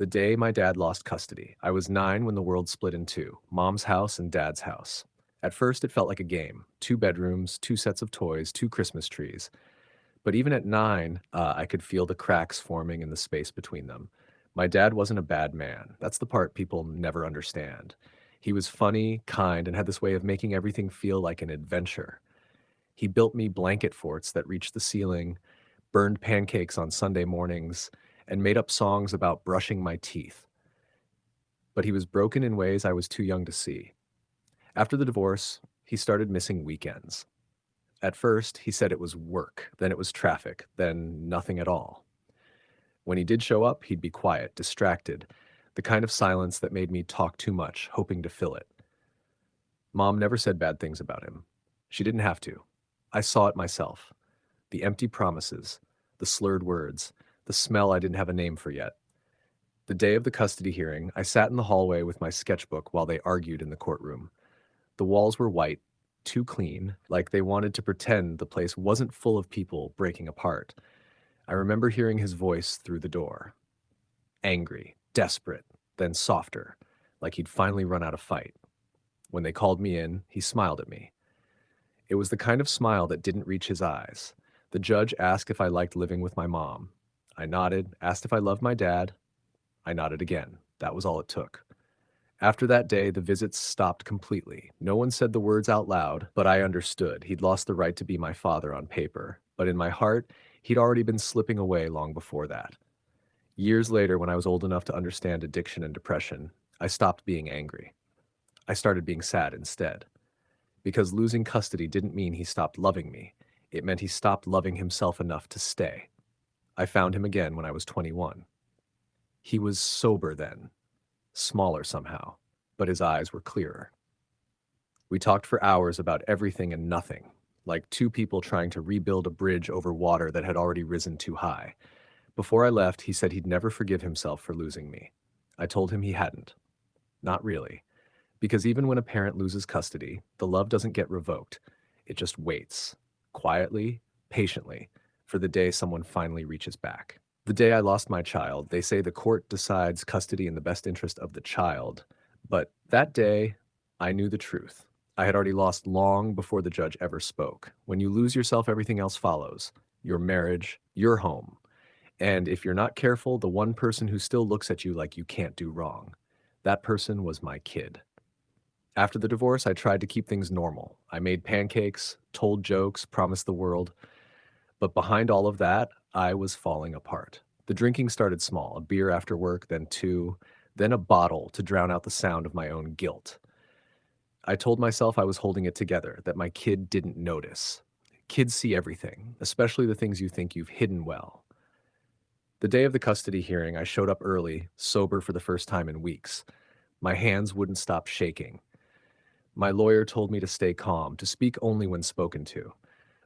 The day my dad lost custody. I was 9 when the world split in two, mom's house and dad's house. At first, it felt like a game. 2 bedrooms, 2 sets of toys, 2 Christmas trees. But even at 9, I could feel the cracks forming in the space between them. My dad wasn't a bad man. That's the part people never understand. He was funny, kind, and had this way of making everything feel like an adventure. He built me blanket forts that reached the ceiling, burned pancakes on Sunday mornings, and made up songs about brushing my teeth. But he was broken in ways I was too young to see. After the divorce, he started missing weekends. At first, he said it was work, then it was traffic, then nothing at all. When he did show up, he'd be quiet, distracted, the kind of silence that made me talk too much, hoping to fill it. Mom never said bad things about him. She didn't have to. I saw it myself. The empty promises, the slurred words, the smell I didn't have a name for yet. The day of the custody hearing, I sat in the hallway with my sketchbook while they argued in the courtroom. The walls were white, too clean, like they wanted to pretend the place wasn't full of people breaking apart. I remember hearing his voice through the door. Angry, desperate, then softer, like he'd finally run out of fight. When they called me in, he smiled at me. It was the kind of smile that didn't reach his eyes. The judge asked if I liked living with my mom. I nodded, asked if I loved my dad. I nodded again. That was all it took. After that day, the visits stopped completely. No one said the words out loud, but I understood. He'd lost the right to be my father on paper. But in my heart, he'd already been slipping away long before that. Years later, when I was old enough to understand addiction and depression, I stopped being angry. I started being sad instead. Because losing custody didn't mean he stopped loving me. It meant he stopped loving himself enough to stay. I found him again when I was 21. He was sober then, smaller somehow, but his eyes were clearer. We talked for hours about everything and nothing, like two people trying to rebuild a bridge over water that had already risen too high. Before I left, he said he'd never forgive himself for losing me. I told him he hadn't. Not really. Because even when a parent loses custody, the love doesn't get revoked. It just waits, quietly, patiently, for the day someone finally reaches back. The day I lost my child, they say the court decides custody in the best interest of the child. But that day, I knew the truth. I had already lost long before the judge ever spoke. When you lose yourself, everything else follows. Your marriage, your home. And if you're not careful, the one person who still looks at you like you can't do wrong. That person was my kid. After the divorce, I tried to keep things normal. I made pancakes, told jokes, promised the world. But behind all of that, I was falling apart. The drinking started small, a beer after work, then two, then a bottle to drown out the sound of my own guilt. I told myself I was holding it together, that my kid didn't notice. Kids see everything, especially the things you think you've hidden well. The day of the custody hearing, I showed up early, sober for the first time in weeks. My hands wouldn't stop shaking. My lawyer told me to stay calm, to speak only when spoken to.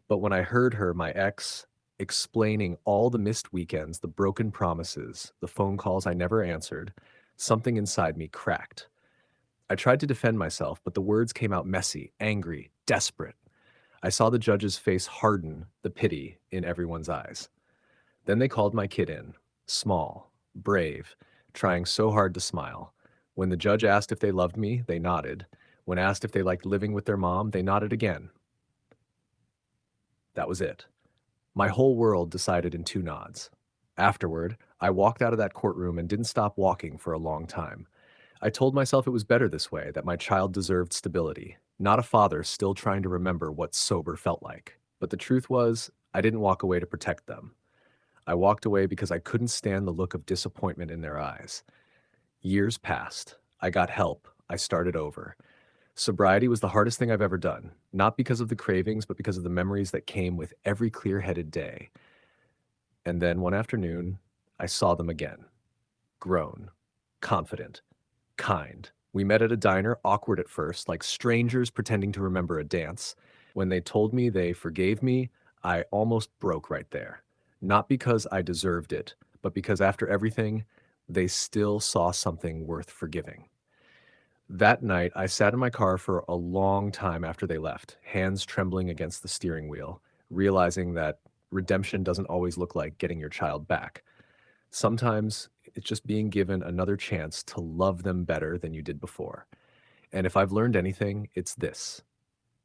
But when I heard her, my ex, explaining all the missed weekends, the broken promises, the phone calls I never answered, something inside me cracked. I tried to defend myself, but the words came out messy, angry, desperate. I saw the judge's face harden, the pity in everyone's eyes. Then they called my kid in, small, brave, trying so hard to smile. When the judge asked if they loved me, they nodded. When asked if they liked living with their mom, they nodded again. That was it. My whole world decided in 2 nods. Afterward, I walked out of that courtroom and didn't stop walking for a long time. I told myself it was better this way, that my child deserved stability, not a father still trying to remember what sober felt like. But the truth was, I didn't walk away to protect them. I walked away because I couldn't stand the look of disappointment in their eyes. Years passed. I got help. I started over. Sobriety was the hardest thing I've ever done, not because of the cravings, but because of the memories that came with every clear-headed day. And then one afternoon, I saw them again. Grown, confident, kind. We met at a diner, awkward at first, like strangers pretending to remember a dance. When they told me they forgave me, I almost broke right there. Not because I deserved it, but because after everything, they still saw something worth forgiving. That night, I sat in my car for a long time after they left, hands trembling against the steering wheel, realizing that redemption doesn't always look like getting your child back. Sometimes It's just being given another chance to love them better than you did before. And if I've learned anything, it's this: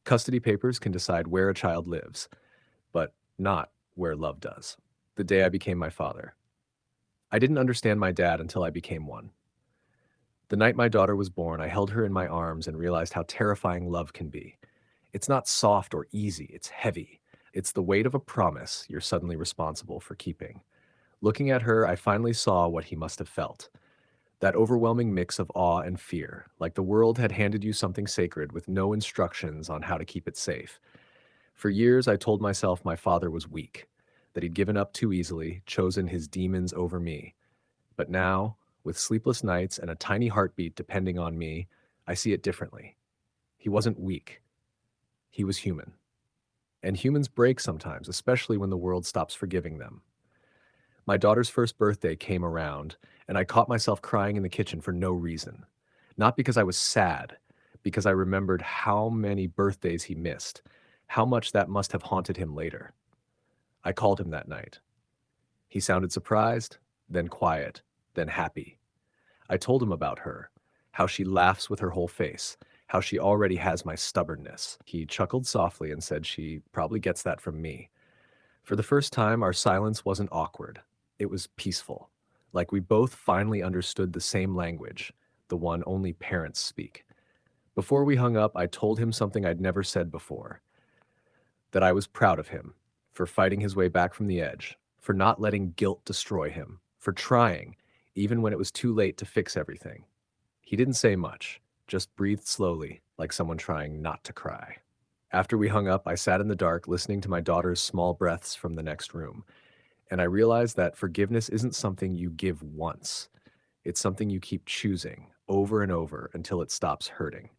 custody papers can decide where a child lives, but not where love does. The day I became my father, I didn't understand my dad until I became one. The night my daughter was born, I held her in my arms and realized how terrifying love can be. It's not soft or easy, it's heavy. It's the weight of a promise you're suddenly responsible for keeping. Looking at her, I finally saw what he must have felt. That overwhelming mix of awe and fear, like the world had handed you something sacred with no instructions on how to keep it safe. For years, I told myself my father was weak, that he'd given up too easily, chosen his demons over me. But now, with sleepless nights and a tiny heartbeat depending on me, I see it differently. He wasn't weak, he was human. And humans break sometimes, especially when the world stops forgiving them. My daughter's first birthday came around, and I caught myself crying in the kitchen for no reason. Not because I was sad, because I remembered how many birthdays he missed, how much that must have haunted him later. I called him that night. He sounded surprised, then quiet, then happy. I told him about her, how she laughs with her whole face, how she already has my stubbornness. He chuckled softly and said she probably gets that from me. For the first time, our silence wasn't awkward. It was peaceful, like we both finally understood the same language, the one only parents speak. Before we hung up, I told him something I'd never said before: that I was proud of him for fighting his way back from the edge, for not letting guilt destroy him, for trying, even when it was too late to fix everything. He didn't say much, just breathed slowly, like someone trying not to cry. After we hung up, I sat in the dark listening to my daughter's small breaths from the next room, and I realized that forgiveness isn't something you give once. It's something you keep choosing over and over until it stops hurting.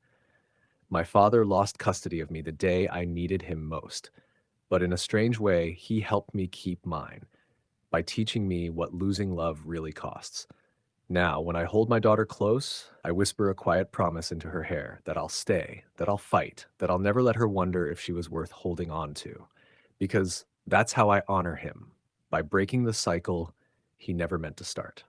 My father lost custody of me the day I needed him most, but in a strange way, he helped me keep mine by teaching me what losing love really costs. Now, when I hold my daughter close, I whisper a quiet promise into her hair that I'll stay, that I'll fight, that I'll never let her wonder if she was worth holding on to. Because that's how I honor him, by breaking the cycle he never meant to start.